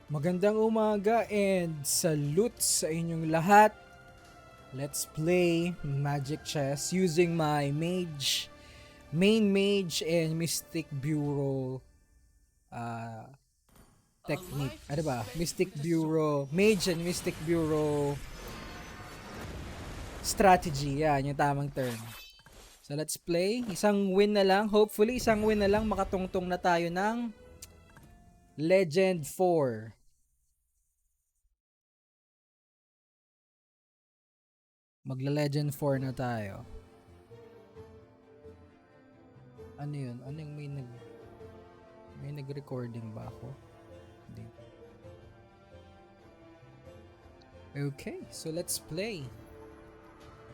Magandang umaga and salute sa inyong lahat. Let's play Magic Chess using my main mage and Mystic Bureau technique. Ano ba? Mystic Bureau, Mage and Mystic Bureau strategy. Yan, yung tamang term. So let's play. Isang win na lang. Hopefully, isang win na lang makatungtong na tayo ng Legend 4. Magla-Legend 4 na tayo. Ano yun? Ano yung may nag-recording ba ako? Hindi. Okay, so let's play.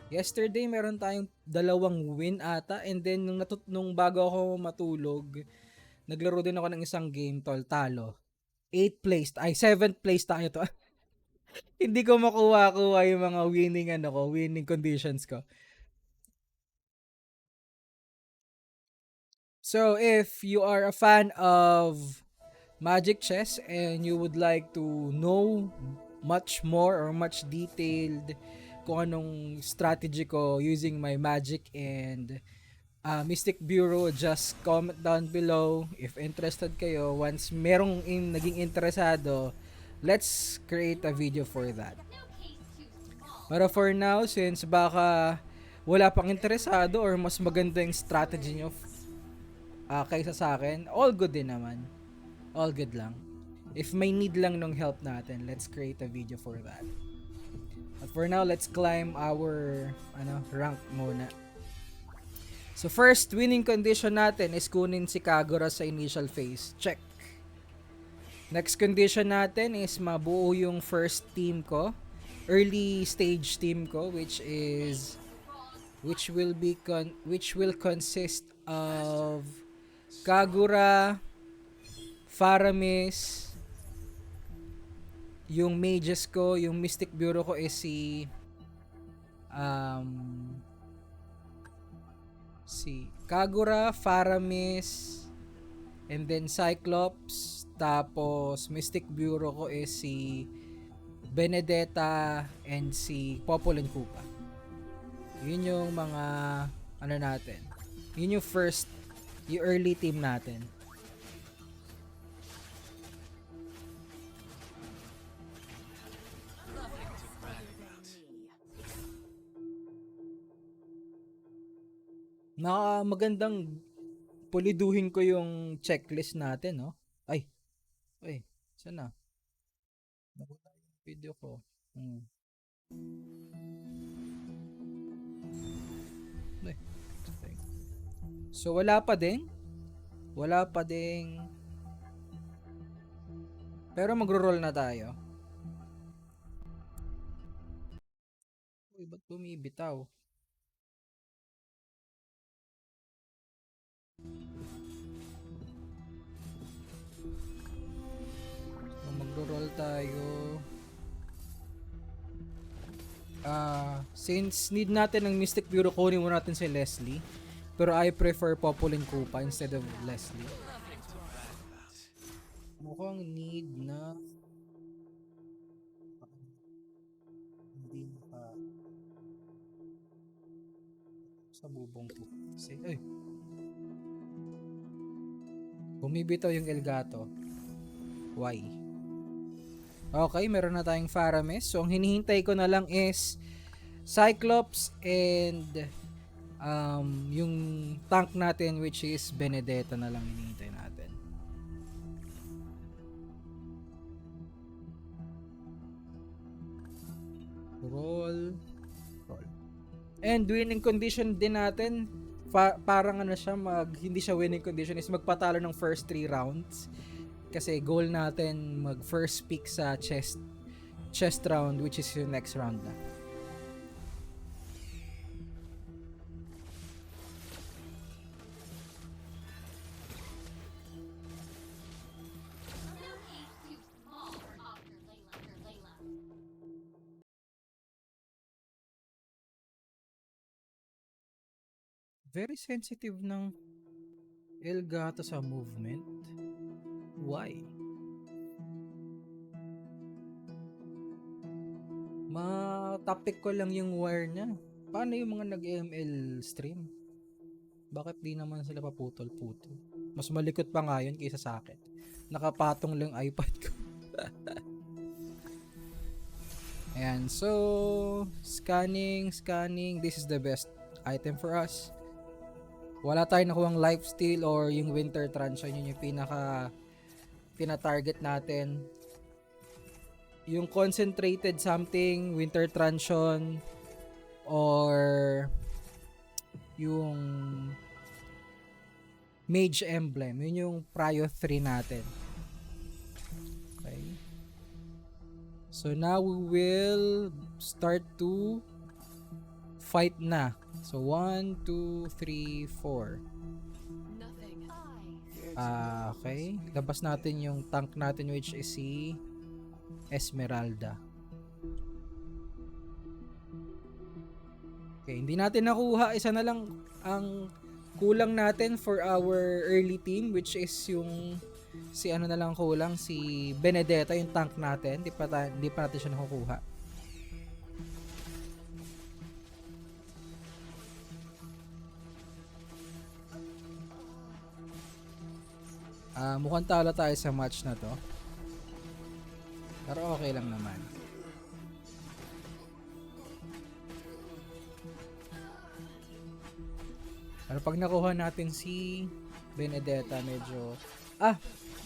Yesterday meron tayong dalawang win ata, and then nung bago ako matulog, naglaro din ako ng isang game, talo. 8th place, ay 7th place tayo to. Hindi ko makuha yung mga winning conditions ko. So if you are a fan of Magic Chess and you would like to know much more or much detailed kung anong strategy ko using my Magic and Mystic Bureau, just comment down below if interested kayo. Once naging interesado, let's create a video for that. Pero for now, since baka wala pang interesado or mas maganda yung strategy nyo kaysa sa akin, all good din naman. All good lang. If may need lang ng help natin, let's create a video for that. But for now, let's climb our rank muna. So first winning condition natin is kunin si Kagura sa initial phase. Check. Next condition natin is mabuo yung first team ko. Early stage team ko, which will consist of Kagura, Faramis, yung mages ko, yung Mystic Bureau ko is si Kagura, Faramis, and then Cyclops. Tapos Mystic Bureau ko is si Benedetta and si Popol and Koopa. Yun yung mga natin. Yun yung yung early team natin. Magandang puliduhin ko yung checklist natin, no? Ay, saan na? Nakuha yung video ko. So, wala pa din. Pero magro-roll na tayo. Uy, ba't bumibitaw? So, magro-roll tayo. Since need natin ng Mystic Bureau, kunin mo natin si Leslie. Pero I prefer Popol and Koopa instead of Leslie. Mukhang need na hindi pa sa bubong ko. Ay! Bumibitaw yung Elgato. Why? Okay, meron na tayong Faramis. So, ang hinihintay ko na lang is Cyclops and yung tank natin, which is Benedetta, na lang hinihintay natin. Roll. And winning condition din natin, parang siya, hindi siya winning condition, is magpatalo ng first 3 rounds. Kasi goal natin mag first pick sa chest round, which is yung next round na. Very sensitive ng Elgato sa movement. Why? Topic ko lang yung wire niya. Paano yung mga nag-ML stream? Bakit di naman sila paputol-putol? Mas malikot pa nga yun kaysa sa akin. Nakapatong lang iPad ko. Ayan, so scanning. This is the best item for us. Wala tayong nakuhang lifesteal or yung winter truncheon. Yun yung pina-target natin. Yung concentrated something, winter truncheon, or yung mage emblem. Yun yung prio 3 natin. Okay. So now we will start to fight na. So 1, 2, 3, 4. Okay. Labas natin yung tank natin which is si Esmeralda. Okay, hindi natin nakuha. Isa na lang ang kulang natin for our early team which is yung si ano na lang kulang, si Benedetta, yung tank natin. Di pa natin siya nakukuha. Mukhang talo tayo sa match na to. Pero okay lang naman. Pero pag nakuha natin si Benedetta, medyo...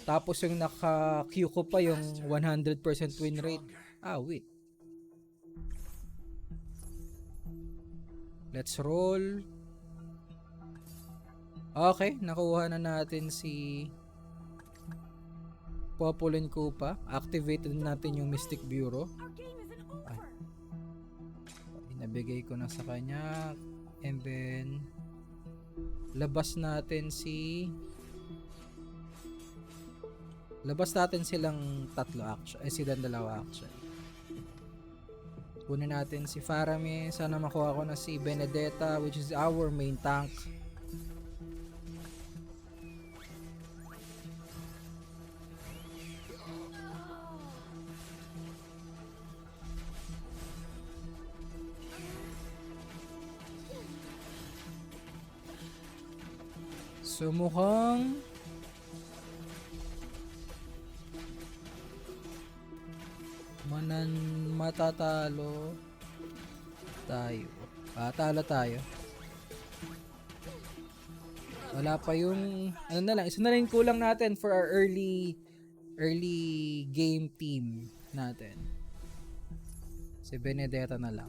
tapos yung naka-queue ko pa yung 100% win rate. Wait. Let's roll. Okay, nakuha na natin si Populin Koopa. Activated natin yung Mystic Bureau. Nabigay ko na sa kanya. And then labas natin silang tatlo actually. Silang dalawa actually. Kunin natin si Faramir. Sana makuha ko na si Benedetta which is our main tank. So mukhang matatalo tayo. Talo tayo. Wala pa yung ano na lang, isa na lang kulang natin for our early game team natin. Si Benedetta na lang.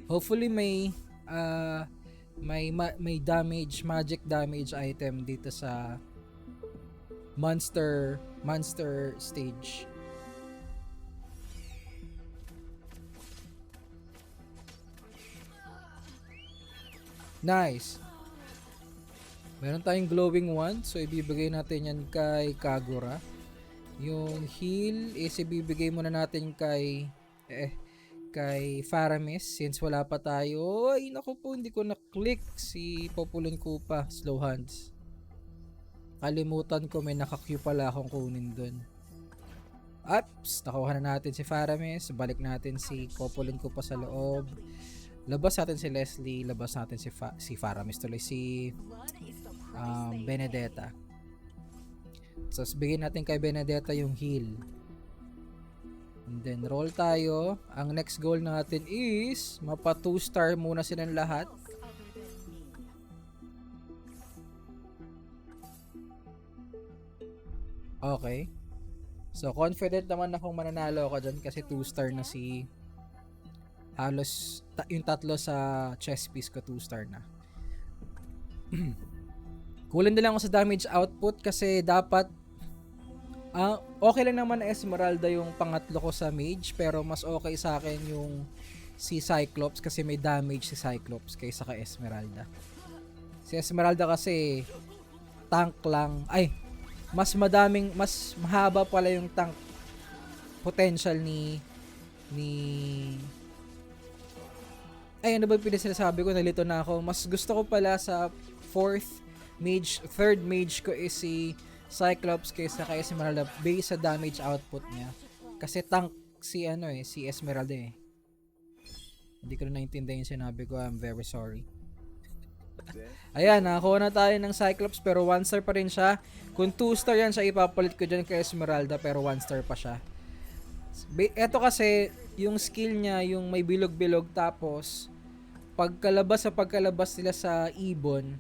Hopefully may magic damage item dito sa monster stage. Nice. Meron tayong glowing wand, so ibibigay natin yan kay Kagura. Yung heal is ibibigay muna natin kay Faramir since wala pa tayo. Ay, naku po, hindi ko na-click si Populin Koopa. Slow hands. Kalimutan ko may naka-queue pala akong kunin dun. Ups, nakuha na natin si Faramir. Balik natin si Populin Koopa sa loob. Labas natin si Leslie. Labas natin si Faramir. Tuloy si Benedetta. So, bigyan natin kay Benedetta yung heal. And then roll tayo. Ang next goal natin is mapa 2-star muna silang lahat. Okay. So confident naman akong mananalo ako dyan kasi 2-star na si halos yung tatlo sa chess piece ko 2-star na. Kulang na lang ako sa damage output kasi dapat okay lang naman na Esmeralda yung pangatlo ko sa mage pero mas okay sa akin yung si Cyclops kasi may damage si Cyclops kaysa kay Esmeralda. Si Esmeralda kasi tank lang. Mas mahaba pala yung tank potential ni Ay, ano ba yung sinasabi ko? Nalito na ako. Mas gusto ko pala sa third mage ko is si Cyclops kaysa kay Esmeralda based sa damage output niya. Kasi tank si Esmeralda eh. Hindi ko na naintindihan yung sinabi ko. I'm very sorry. Ayan, nakakuha na tayo ng Cyclops pero 1 star pa rin siya. Kung 2 star yan siya, ipapalit ko dyan kay Esmeralda pero 1 star pa siya. Eto kasi, yung skill niya, yung may bilog-bilog tapos pagkalabas nila sa ibon,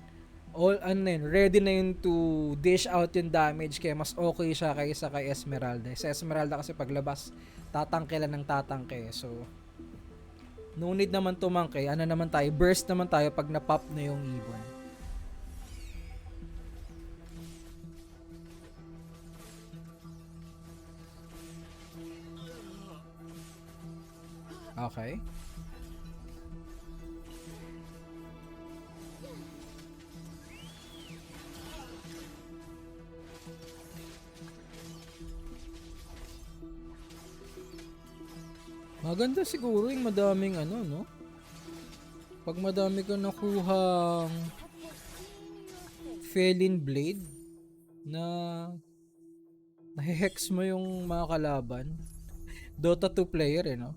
ready na yun to dish out yung damage kaya mas okay siya kaysa kay Esmeralda. Sa Esmeralda kasi paglabas, tatangke lang ng tatangke. So, no need naman tumangke. Ano naman tayo? Burst naman tayo pag na-pop na yung ibon. Okay. Maganda siguro yung madaming no? Pag madami ka nakuhang Felin Blade na nahehex mo yung mga kalaban. Dota 2 player no?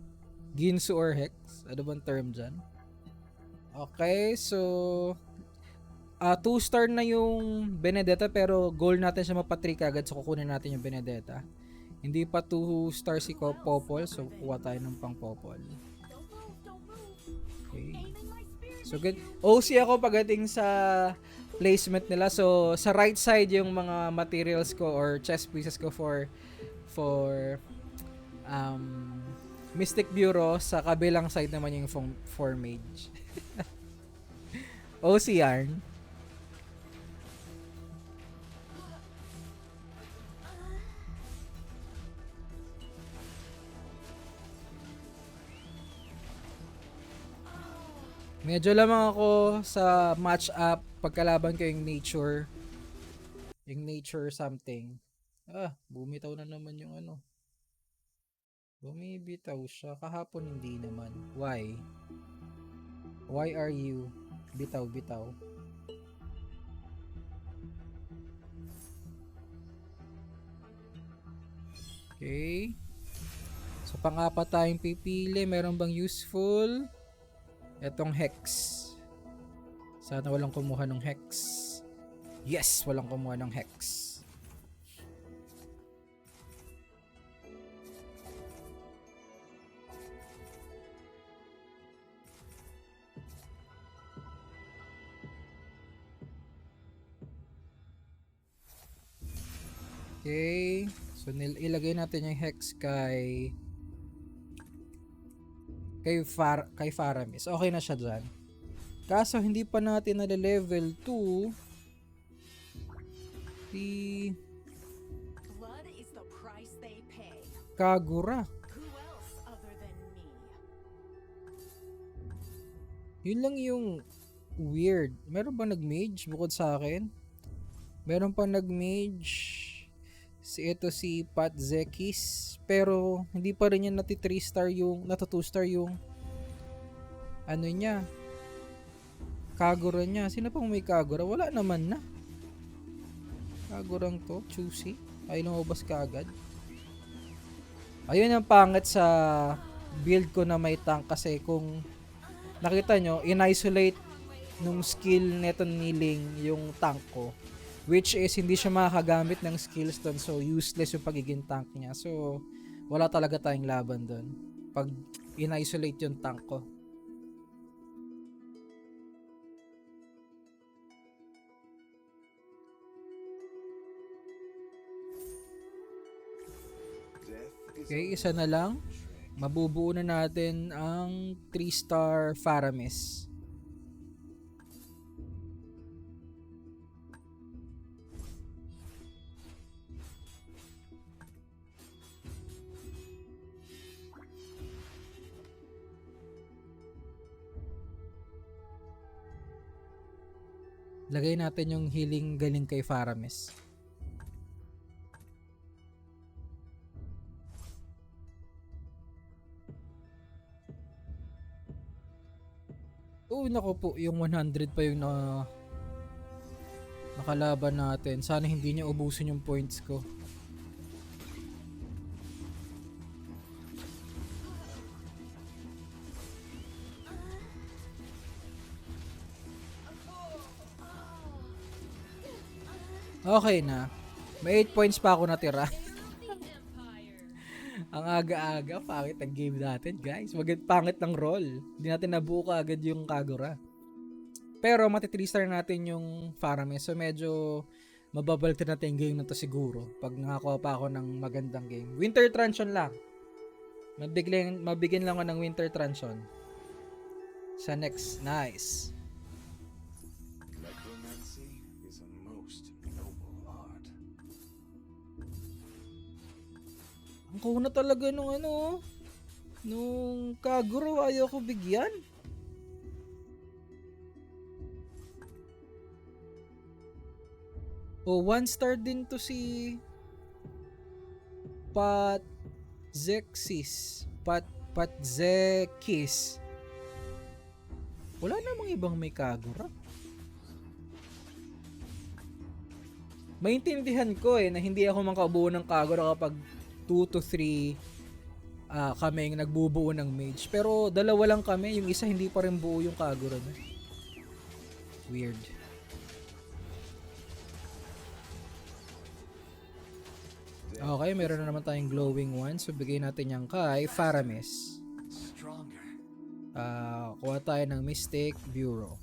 Ginsu or Hex? Ano bang term dyan? Okay, so 2 star na yung Benedetta pero goal natin siya mapa-3 kagad so kukunin natin yung Benedetta. Hindi pa 2 star si Popol so kuha tayo ng pang Popol. Okay. So good. OC ako pagdating sa placement nila. So sa right side yung mga materials ko or chess pieces ko for Mystic Bureau, sa kabilang side naman yung for mage. OC yarn. Medyo lamang ako sa match up pagkalaban ko yung nature. Yung nature something. Bumitaw na naman yung Bumibitaw siya. Kahapon hindi naman. Why? Why are you bitaw-bitaw? Okay. So pang-apat tayong pipili. Meron bang useful? Etong Hex. Sana walang kumuha ng Hex. Yes! Walang kumuha ng Hex. Okay. So ilagay natin yung Hex kay Faramis. Okay na siya dyan. Kaso hindi pa natin nale-level 2 si Kagura. Yun lang yung weird. Meron ba nag-mage bukod sa akin? Meron pa nag-mage si Pat Zekis, pero hindi pa rin yan nati 3 star yung nata 2 star yung niya, Kagura niya. Sino pang may Kagura? Wala naman na. Kagurang to, choosy. Ay lumabas ka agad. Ayun ang pangit sa build ko na may tank kasi kung nakita nyo, in-isolate nung skill neto niling yung tank ko. Which is hindi siya makakagamit ng skills doon, so useless yung pagiging tank niya. So wala talaga tayong laban doon pag in-isolate yung tank ko. Okay, isa na lang. Mabubuo na natin ang 3 star Faramis. Lagay natin yung healing galing kay Faramis. Oh, nako po, yung 100 pa yung nakalaban natin. Sana hindi niya ubusin yung points ko. Okay na. May 8 points pa ako natira. Ang aga-aga, pangit ang game natin, guys. Pangit ng roll. Hindi natin nabuo agad yung Kagura. Pero mati-3-star natin yung Faramis. So medyo mababalitin natin yung game na to siguro pag nakakuha pa ako ng magandang game. Winter Transition lang. Mabigyan lang ako ng Winter Transition. Sa next. Nice. Necromancy is a most noble art. Ang kuna talaga nung nung Kagura, ayoko bigyan. Oh, 1 star din to si Patzekis. Patzekis. Wala namang ibang may Kagura. Maintindihan ko na hindi ako makabuo ng Kagura kapag 2 to 3 kami yung nagbubuo ng mage. Pero dalawa lang kami, yung isa hindi pa rin buo yung Kagura na. Weird. Okay, meron na naman tayong glowing one. So bigay natin yan kay Faramis. Stronger. Kuha tayo ng Mystic Bureau.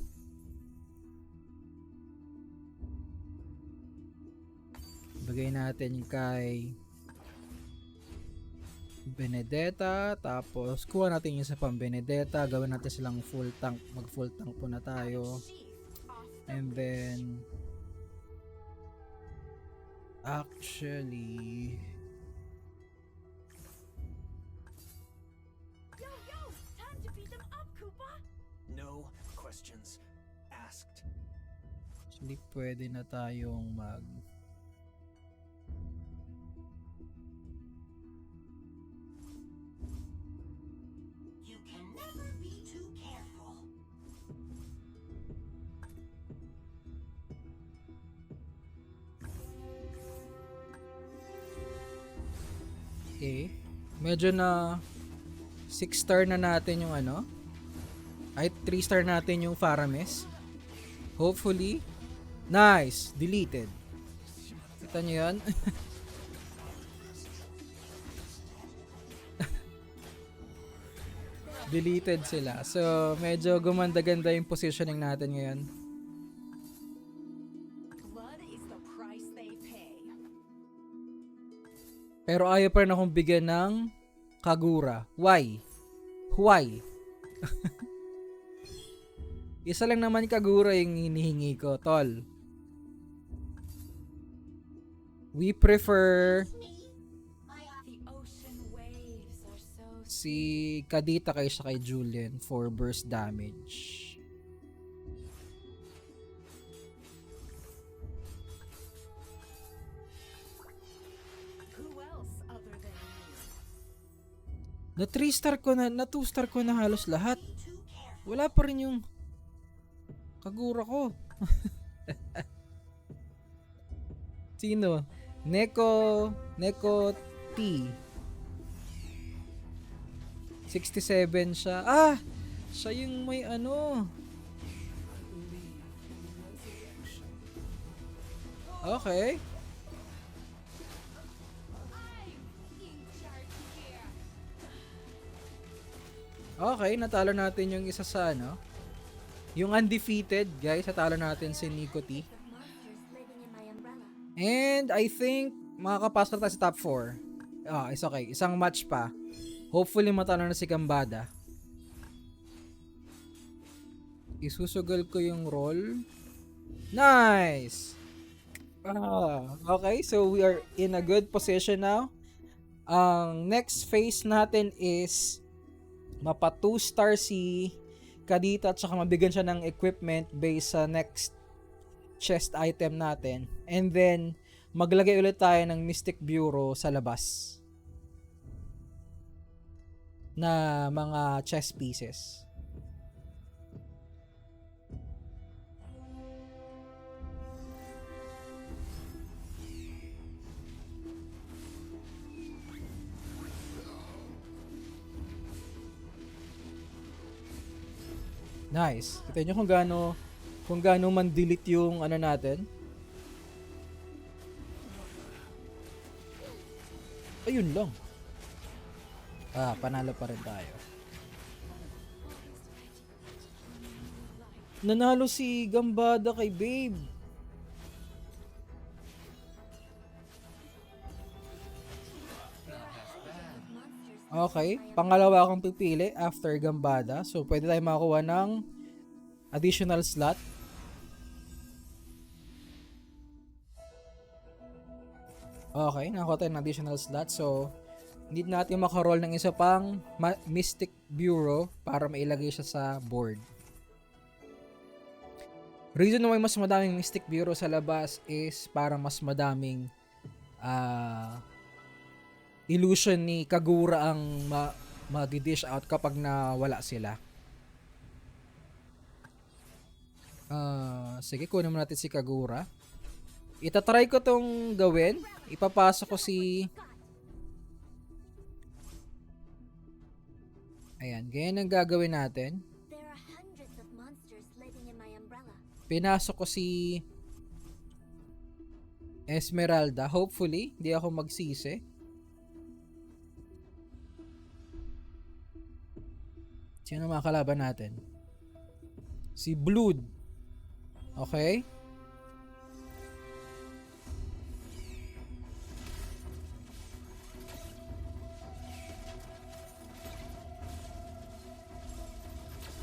Bigay natin kay Benedetta, tapos kuha natin yung isa pang Benedetta, gawin natin silang full tank, mag full tank po na tayo. And then actually Time to beat them up, Koopa. No questions asked. actually pwede na tayong mag You can never be too careful. Okay. Medyo na 6 star na natin yung ay 3 star natin yung Faramis. Hopefully. Nice. Deleted. Kita nyo yan? Deleted sila. So, medyo gumanda-ganda yung positioning natin ngayon. Blood is the price they pay. Pero ayaw pa rin akong bigyan ng Kagura. Why? Why? Isa lang naman Kagura yung hinihingi ko, tol. We prefer The ocean waves are so si Kadita kaysa kay Julian for burst damage. Who else other than you? Na 3 star ko na 2 star ko na halos lahat. Wala pa rin yung Kagura ko. Sino? Neko T. 67 siya. Siya yung may Okay. Okay, natalo natin yung isa sa yung undefeated, guys. Natalo natin si Nico T. Monsters living in my umbrella. And I think makakapasok tayo sa top 4. It's okay. Isang match pa. Hopefully matalo na si Gambada. Isusugal ko yung roll. Nice! Okay, so we are in a good position now. Ang next phase natin is mapa 2 star si Kadita at saka mabigyan siya ng equipment based sa next chest item natin. And then, maglagay ulit tayo ng Mystic Bureau sa labas na mga chest pieces. Nice. Kita nyo kung gaano man-delete yung ano natin. Ayun lang. Panalo pa rin tayo. Nanalo si Gambada kay Babe. Okay, pangalawa akong pipili after Gambada. So, pwede tayo makakuha ng additional slot. Okay, nakakuha tayo ng additional slot. So, need natin makaroll ng isa pang Mystic Bureau para mailagay siya sa board. Reason why mas madaming Mystic Bureau sa labas is para mas madaming illusion ni Kagura ang mag-dish out kapag nawala sila. Sige, kunin mo natin si Kagura. Itatry ko tong gawin. Ipapasok ko si... Ayan, ganyan ang gagawin natin. There are hundreds of monsters living in my umbrella. Pinasok ko si Esmeralda. Hopefully, hindi ako magsisi. Sino mga kalaban natin? Si Blood. Okay.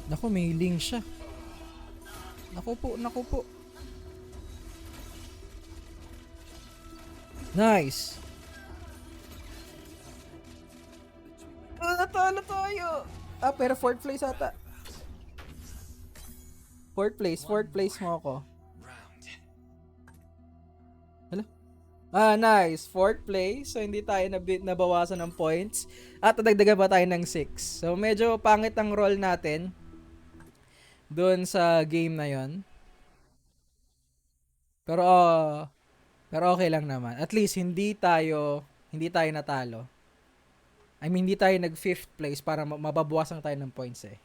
Naku, may link siya. Naku po. Nice. Natalo tayo. Pero fourth place ata. Fourth place mo ako. Hala? Nice. Fourth place. So, hindi tayo nabawasan ng points. At nadagdagan pa tayo ng 6. So, medyo pangit ang roll natin doon sa game na yon. Pero okay lang naman. At least hindi tayo natalo. I mean, hindi tayo nag 5th place para mababawasan tayo ng points eh.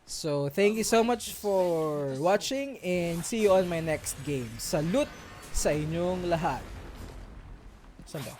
So, thank you so much for watching and see you on my next game. Salute sa inyong lahat. Saan ba?